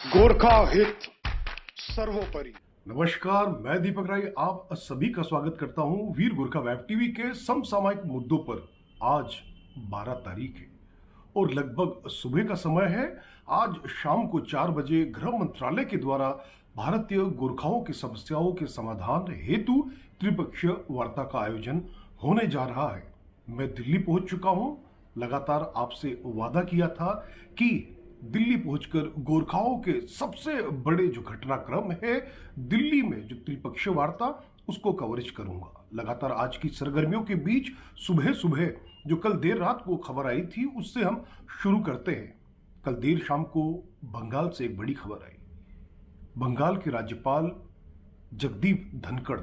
गोरखा हित सर्वोपरि। नमस्कार, मैं दीपक राय आप सभी का स्वागत करता हूं वीर गोरखा वेब टीवी के समसामयिक मुद्दों पर। आज 12 तारीख है और लगभग सुबह का समय है। आज शाम को 4 बजे गृह मंत्रालय के द्वारा भारतीय गोरखाओं की समस्याओं के समाधान हेतु त्रिपक्षीय वार्ता का आयोजन होने जा रहा है। मैं दिल्ली पहुंच चुका हूं। लगातार आपसे वादा किया था कि दिल्ली पहुंचकर गोरखाओं के सबसे बड़े जो घटनाक्रम है दिल्ली में जो त्रिपक्षीय वार्ता उसको कवरेज करूंगा। लगातार आज की सरगर्मियों के बीच सुबह सुबह जो कल देर रात को खबर आई थी उससे हम शुरू करते हैं। कल देर शाम को बंगाल से एक बड़ी खबर आई। बंगाल के राज्यपाल जगदीप धनखड़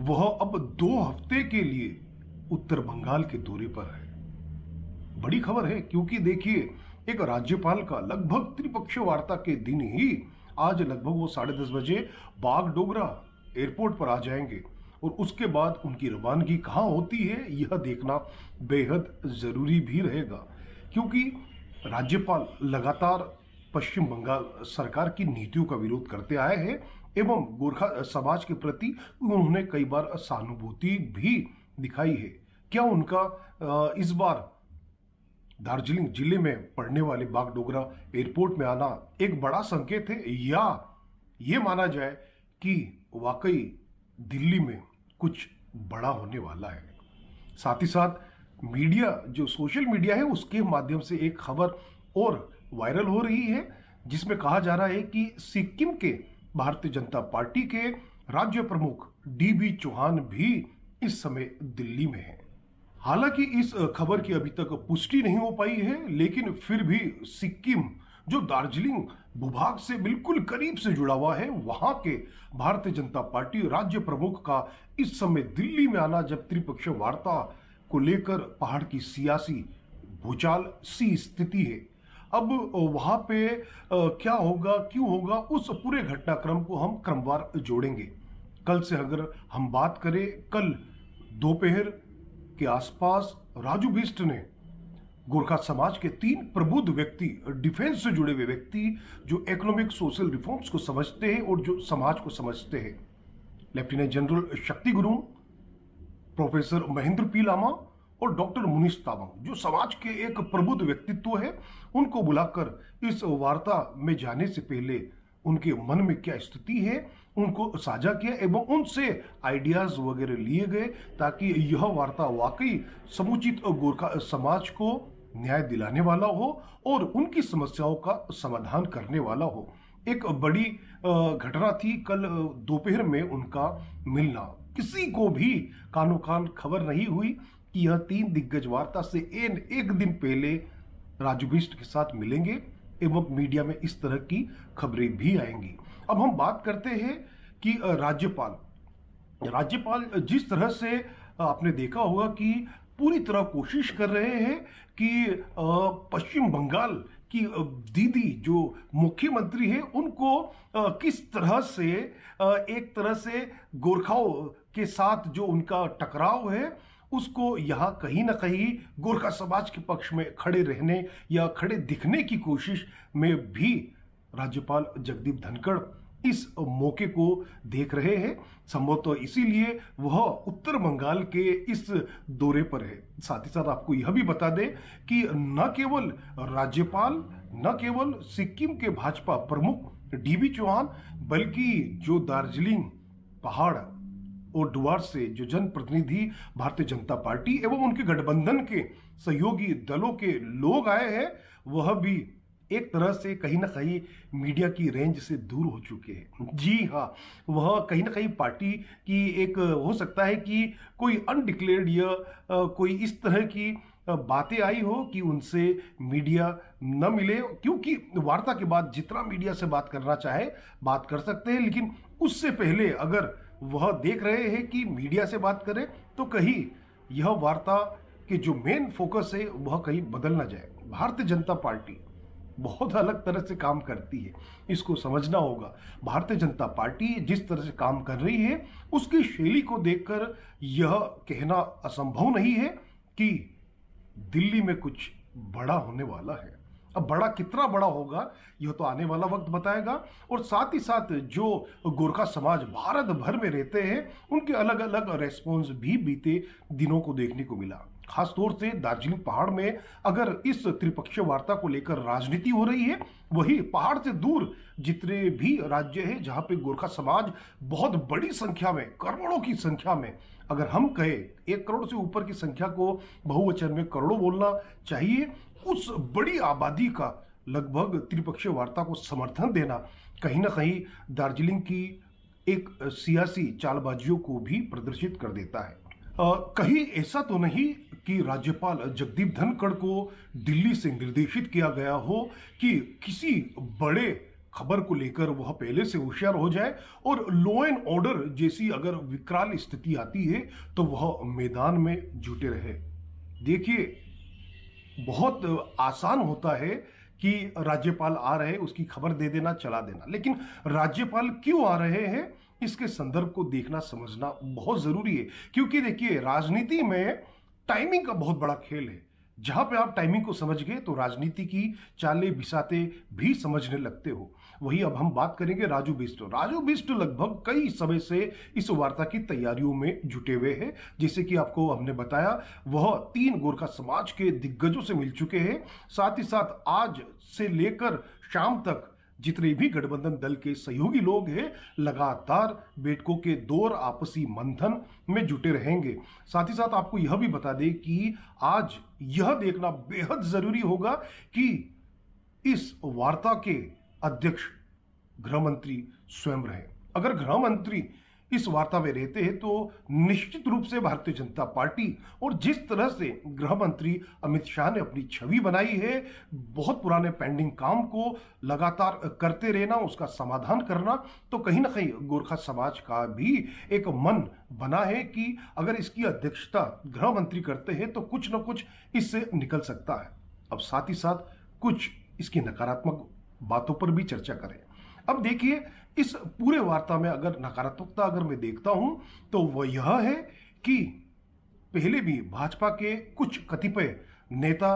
वह अब 2 हफ्ते के लिए उत्तर बंगाल के दौरे पर है। बड़ी खबर है क्योंकि देखिए एक राज्यपाल का लगभग त्रिपक्षीय वार्ता के दिन ही आज लगभग वो 10:30 बजे बागडोगरा एयरपोर्ट पर आ जाएंगे और उसके बाद उनकी रवानगी कहाँ होती है यह देखना बेहद जरूरी भी रहेगा, क्योंकि राज्यपाल लगातार पश्चिम बंगाल सरकार की नीतियों का विरोध करते आए हैं एवं गोरखा समाज के प्रति उन्होंने कई बार सहानुभूति भी दिखाई है। क्या उनका इस बार दार्जिलिंग जिले में पड़ने वाले बागडोगरा एयरपोर्ट में आना एक बड़ा संकेत है, या ये माना जाए कि वाकई दिल्ली में कुछ बड़ा होने वाला है? साथ ही साथ मीडिया जो सोशल मीडिया है उसके माध्यम से एक खबर और वायरल हो रही है जिसमें कहा जा रहा है कि सिक्किम के भारतीय जनता पार्टी के राज्य प्रमुख DB चौहान भी इस समय दिल्ली में है। हालांकि इस खबर की अभी तक पुष्टि नहीं हो पाई है, लेकिन फिर भी सिक्किम जो दार्जिलिंग भूभाग से बिल्कुल करीब से जुड़ा हुआ है वहां के भारतीय जनता पार्टी राज्य प्रमुख का इस समय दिल्ली में आना, जब त्रिपक्षीय वार्ता को लेकर पहाड़ की सियासी भूचाल सी स्थिति है। अब वहां पे क्या होगा, क्यों होगा, उस पूरे घटनाक्रम को हम क्रमवार जोड़ेंगे। कल से अगर हम बात करें, कल दोपहर के आसपास राजू बिष्ट ने गोरखा समाज के 3 प्रबुद्ध व्यक्ति, डिफेंस से जुड़े हुए व्यक्ति जो इकोनॉमिक सोशल रिफॉर्म्स को समझते हैं और जो समाज को समझते हैं, लेफ्टिनेंट जनरल शक्ति गुरुंग, प्रोफेसर महेंद्र पी लामा और डॉक्टर मुनीष ताबंग जो समाज के एक प्रबुद्ध व्यक्तित्व है, उनको बुलाकर इस वार्ता में जाने से पहले उनके मन में क्या स्थिति है उनको साझा किया एवं उनसे आइडियाज वगैरह लिए गए ताकि यह वार्ता वाकई समुचित गोरखा समाज को न्याय दिलाने वाला हो और उनकी समस्याओं का समाधान करने वाला हो। एक बड़ी घटना थी कल दोपहर में उनका मिलना। किसी को भी कानो कान खबर नहीं हुई कि यह 3 दिग्गज वार्ता से एक दिन पहले राजू बिष्ट के साथ मिलेंगे एवं मीडिया में इस तरह की खबरें भी आएंगी। अब हम बात करते हैं कि राज्यपाल जिस तरह से आपने देखा होगा कि पूरी तरह कोशिश कर रहे हैं कि पश्चिम बंगाल की दीदी जो मुख्यमंत्री है उनको किस तरह से एक तरह से गोरखाओं के साथ जो उनका टकराव है उसको यहाँ कहीं ना कहीं गोरखा समाज के पक्ष में खड़े रहने या खड़े दिखने की कोशिश में भी राज्यपाल जगदीप धनखड़ इस मौके को देख रहे हैं। संभवतः इसीलिए वह उत्तर बंगाल के इस दौरे पर है। साथ ही साथ आपको यह भी बता दें कि न केवल राज्यपाल, न केवल सिक्किम के भाजपा प्रमुख DB चौहान, बल्कि जो दार्जिलिंग पहाड़ और डुआर से जो जनप्रतिनिधि भारतीय जनता पार्टी एवं उनके गठबंधन के सहयोगी दलों के लोग आए हैं, वह भी एक तरह से कहीं ना कहीं मीडिया की रेंज से दूर हो चुके हैं। जी हाँ, वह कहीं ना कहीं पार्टी की एक हो सकता है कि कोई अनडिक्लेयर्ड या कोई इस तरह की बातें आई हो कि उनसे मीडिया न मिले, क्योंकि वार्ता के बाद जितना मीडिया से बात करना चाहे बात कर सकते हैं, लेकिन उससे पहले अगर वह देख रहे हैं कि मीडिया से बात करें तो कहीं यह वार्ता के जो मेन फोकस है वह कहीं बदल ना जाए। भारतीय जनता पार्टी बहुत अलग तरह से काम करती है, इसको समझना होगा। भारतीय जनता पार्टी जिस तरह से काम कर रही है उसकी शैली को देखकर यह कहना असंभव नहीं है कि दिल्ली में कुछ बड़ा होने वाला है। अब बड़ा कितना बड़ा होगा यह तो आने वाला वक्त बताएगा। और साथ ही साथ जो गोरखा समाज भारत भर में रहते हैं उनके अलग अलग रेस्पॉन्स भी बीते दिनों को देखने को मिला। खासतौर से दार्जिलिंग पहाड़ में अगर इस त्रिपक्षीय वार्ता को लेकर राजनीति हो रही है, वही पहाड़ से दूर जितने भी राज्य हैं जहां पे गोरखा समाज बहुत बड़ी संख्या में, करोड़ों की संख्या में, अगर हम कहें 1 करोड़ से ऊपर की संख्या को बहुवचन में करोड़ों बोलना चाहिए, उस बड़ी आबादी का लगभग त्रिपक्षीय वार्ता को समर्थन देना कहीं ना कहीं दार्जिलिंग की एक सियासी चालबाजियों को भी प्रदर्शित कर देता है। कहीं ऐसा तो नहीं कि राज्यपाल जगदीप धनखड़ को दिल्ली से निर्देशित किया गया हो कि किसी बड़े खबर को लेकर वह पहले से होशियार हो जाए और लॉ एंड ऑर्डर जैसी अगर विकराल स्थिति आती है तो वह मैदान में जुटे रहे। देखिए, बहुत आसान होता है कि राज्यपाल आ रहे उसकी खबर दे देना, चला देना, लेकिन राज्यपाल क्यों आ रहे हैं इसके संदर्भ को देखना समझना बहुत जरूरी है। क्योंकि देखिए, राजनीति में टाइमिंग का बहुत बड़ा खेल है। जहां पे आप टाइमिंग को समझ गए तो राजनीति की चालें बिसाते भी समझने लगते हो। वही अब हम बात करेंगे राजू बिष्ट। राजू बिष्ट लगभग कई समय से इस वार्ता की तैयारियों में जुटे हुए हैं। जैसे कि आपको हमने बताया, वह 3 गोरखा समाज के दिग्गजों से मिल चुके हैं। साथ ही साथ आज से लेकर शाम तक जितने भी गठबंधन दल के सहयोगी लोग हैं लगातार बैठकों के दौर, आपसी मंथन में जुटे रहेंगे। साथ ही साथ आपको यह भी बता दें कि आज यह देखना बेहद जरूरी होगा कि इस वार्ता के अध्यक्ष गृह मंत्री स्वयं रहे। अगर गृह मंत्री इस वार्ता में रहते हैं तो निश्चित रूप से भारतीय जनता पार्टी और जिस तरह से गृह मंत्री अमित शाह ने अपनी छवि बनाई है, बहुत पुराने पेंडिंग काम को लगातार करते रहना, उसका समाधान करना, तो कहीं ना कहीं गोरखा समाज का भी एक मन बना है कि अगर इसकी अध्यक्षता गृह मंत्री करते हैं तो कुछ ना कुछ इससे निकल सकता है। अब साथ ही साथ कुछ इसकी नकारात्मक बातों पर भी चर्चा करें। अब देखिए, इस पूरे वार्ता में अगर नकारात्मकता अगर मैं देखता हूं तो वह यह है कि पहले भी भाजपा के कुछ कतिपय नेता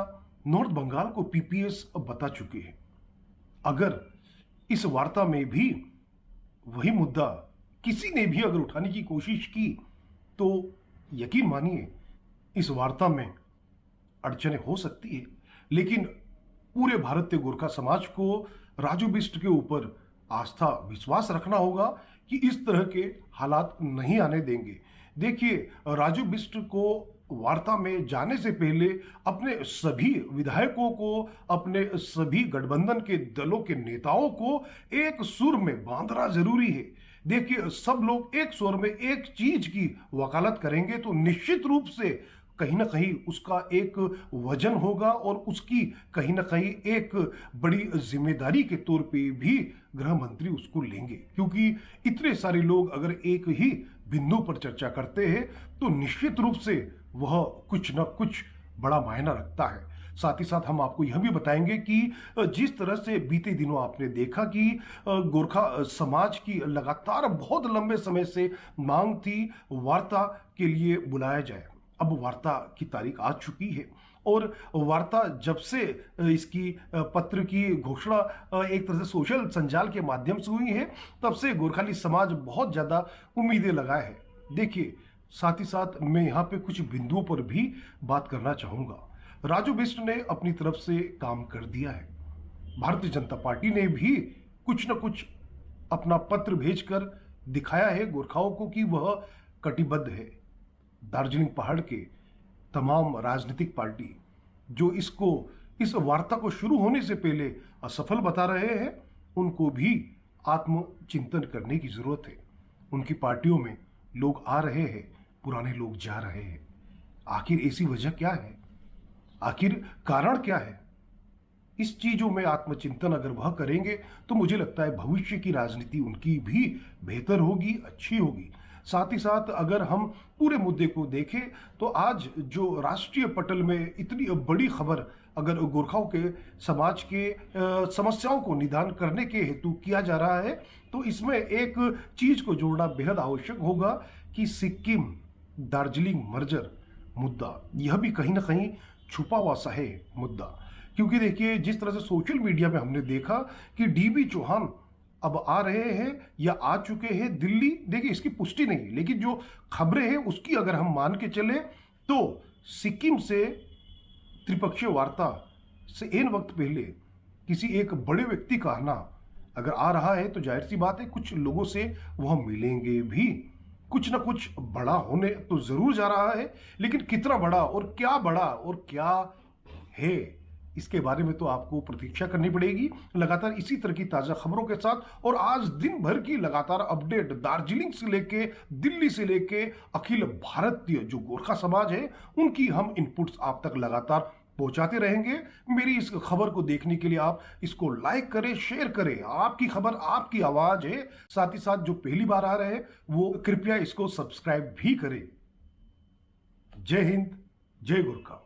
नॉर्थ बंगाल को पीपीएस बता चुके हैं। अगर इस वार्ता में भी वही मुद्दा किसी ने भी अगर उठाने की कोशिश की तो यकीन मानिए इस वार्ता में अड़चने हो सकती है। लेकिन पूरे भारतीय गोरखा समाज को राजू बिष्ट के ऊपर आस्था, विश्वास रखना होगा कि इस तरह के हालात नहीं आने देंगे। देखिए, राजू बिष्ट को वार्ता में जाने से पहले अपने सभी विधायकों को, अपने सभी गठबंधन के दलों के नेताओं को एक सुर में बांधना जरूरी है। देखिए, सब लोग एक सुर में एक चीज की वकालत करेंगे तो निश्चित रूप से कहीं ना कहीं उसका एक वजन होगा और उसकी कहीं ना कहीं एक बड़ी जिम्मेदारी के तौर पे भी गृह मंत्री उसको लेंगे। क्योंकि इतने सारे लोग अगर एक ही बिंदु पर चर्चा करते हैं तो निश्चित रूप से वह कुछ ना कुछ बड़ा मायना रखता है। साथ ही साथ हम आपको यह भी बताएंगे कि जिस तरह से बीते दिनों आपने देखा कि गोरखा समाज की लगातार बहुत लंबे समय से मांग थी वार्ता के लिए बुलाया जाए। अब वार्ता की तारीख आ चुकी है और वार्ता जब से इसकी पत्र की घोषणा एक तरह से सोशल संजाल के माध्यम से हुई है, तब से गोरखाली समाज बहुत ज्यादा उम्मीदें लगाए है। देखिए, साथ ही साथ मैं यहाँ पे कुछ बिंदुओं पर भी बात करना चाहूंगा। राजू बिष्ट ने अपनी तरफ से काम कर दिया है। भारतीय जनता पार्टी ने भी कुछ न कुछ अपना पत्र भेजकर दिखाया है गोरखाओं को कि वह कटिबद्ध है। दार्जिलिंग पहाड़ के तमाम राजनीतिक पार्टी जो इस वार्ता को शुरू होने से पहले असफल बता रहे हैं, उनको भी आत्मचिंतन करने की जरूरत है। उनकी पार्टियों में लोग आ रहे हैं, पुराने लोग जा रहे हैं। आखिर ऐसी वजह क्या है? आखिर कारण क्या है? इस चीजों में आत्मचिंतन अगर वह करेंगे तो मुझे लगता है भविष्य की राजनीति उनकी भी बेहतर होगी, अच्छी होगी। साथ ही साथ अगर हम पूरे मुद्दे को देखें तो आज जो राष्ट्रीय पटल में इतनी बड़ी खबर अगर गोरखाओं के समाज के समस्याओं को निदान करने के हेतु किया जा रहा है तो इसमें एक चीज को जोड़ना बेहद आवश्यक होगा कि सिक्किम दार्जिलिंग मर्जर मुद्दा, यह भी कहीं ना कहीं छुपा हुआ सा है मुद्दा। क्योंकि देखिए जिस तरह से सोशल मीडिया पे हमने देखा कि डीबी चौहान अब आ रहे हैं या आ चुके हैं दिल्ली। देखिए इसकी पुष्टि नहीं, लेकिन जो खबरें हैं उसकी अगर हम मान के चले तो सिक्किम से त्रिपक्षीय वार्ता से इन वक्त पहले किसी एक बड़े व्यक्ति का आना अगर आ रहा है तो जाहिर सी बात है कुछ लोगों से वह मिलेंगे भी, कुछ ना कुछ बड़ा होने तो जरूर जा रहा है। लेकिन कितना बड़ा और क्या है इसके बारे में तो आपको प्रतीक्षा करनी पड़ेगी। लगातार इसी तरह की ताजा खबरों के साथ और आज दिन भर की लगातार अपडेट दार्जिलिंग से लेके दिल्ली से लेके अखिल भारतीय जो गोरखा समाज है उनकी हम इनपुट्स आप तक लगातार पहुंचाते रहेंगे। मेरी इस खबर को देखने के लिए आप इसको लाइक करें, शेयर करें। आपकी खबर आपकी आवाज है। साथ ही साथ जो पहली बार आ रहे हैं वो कृपया इसको सब्सक्राइब भी करें। जय हिंद, जय गोरखा।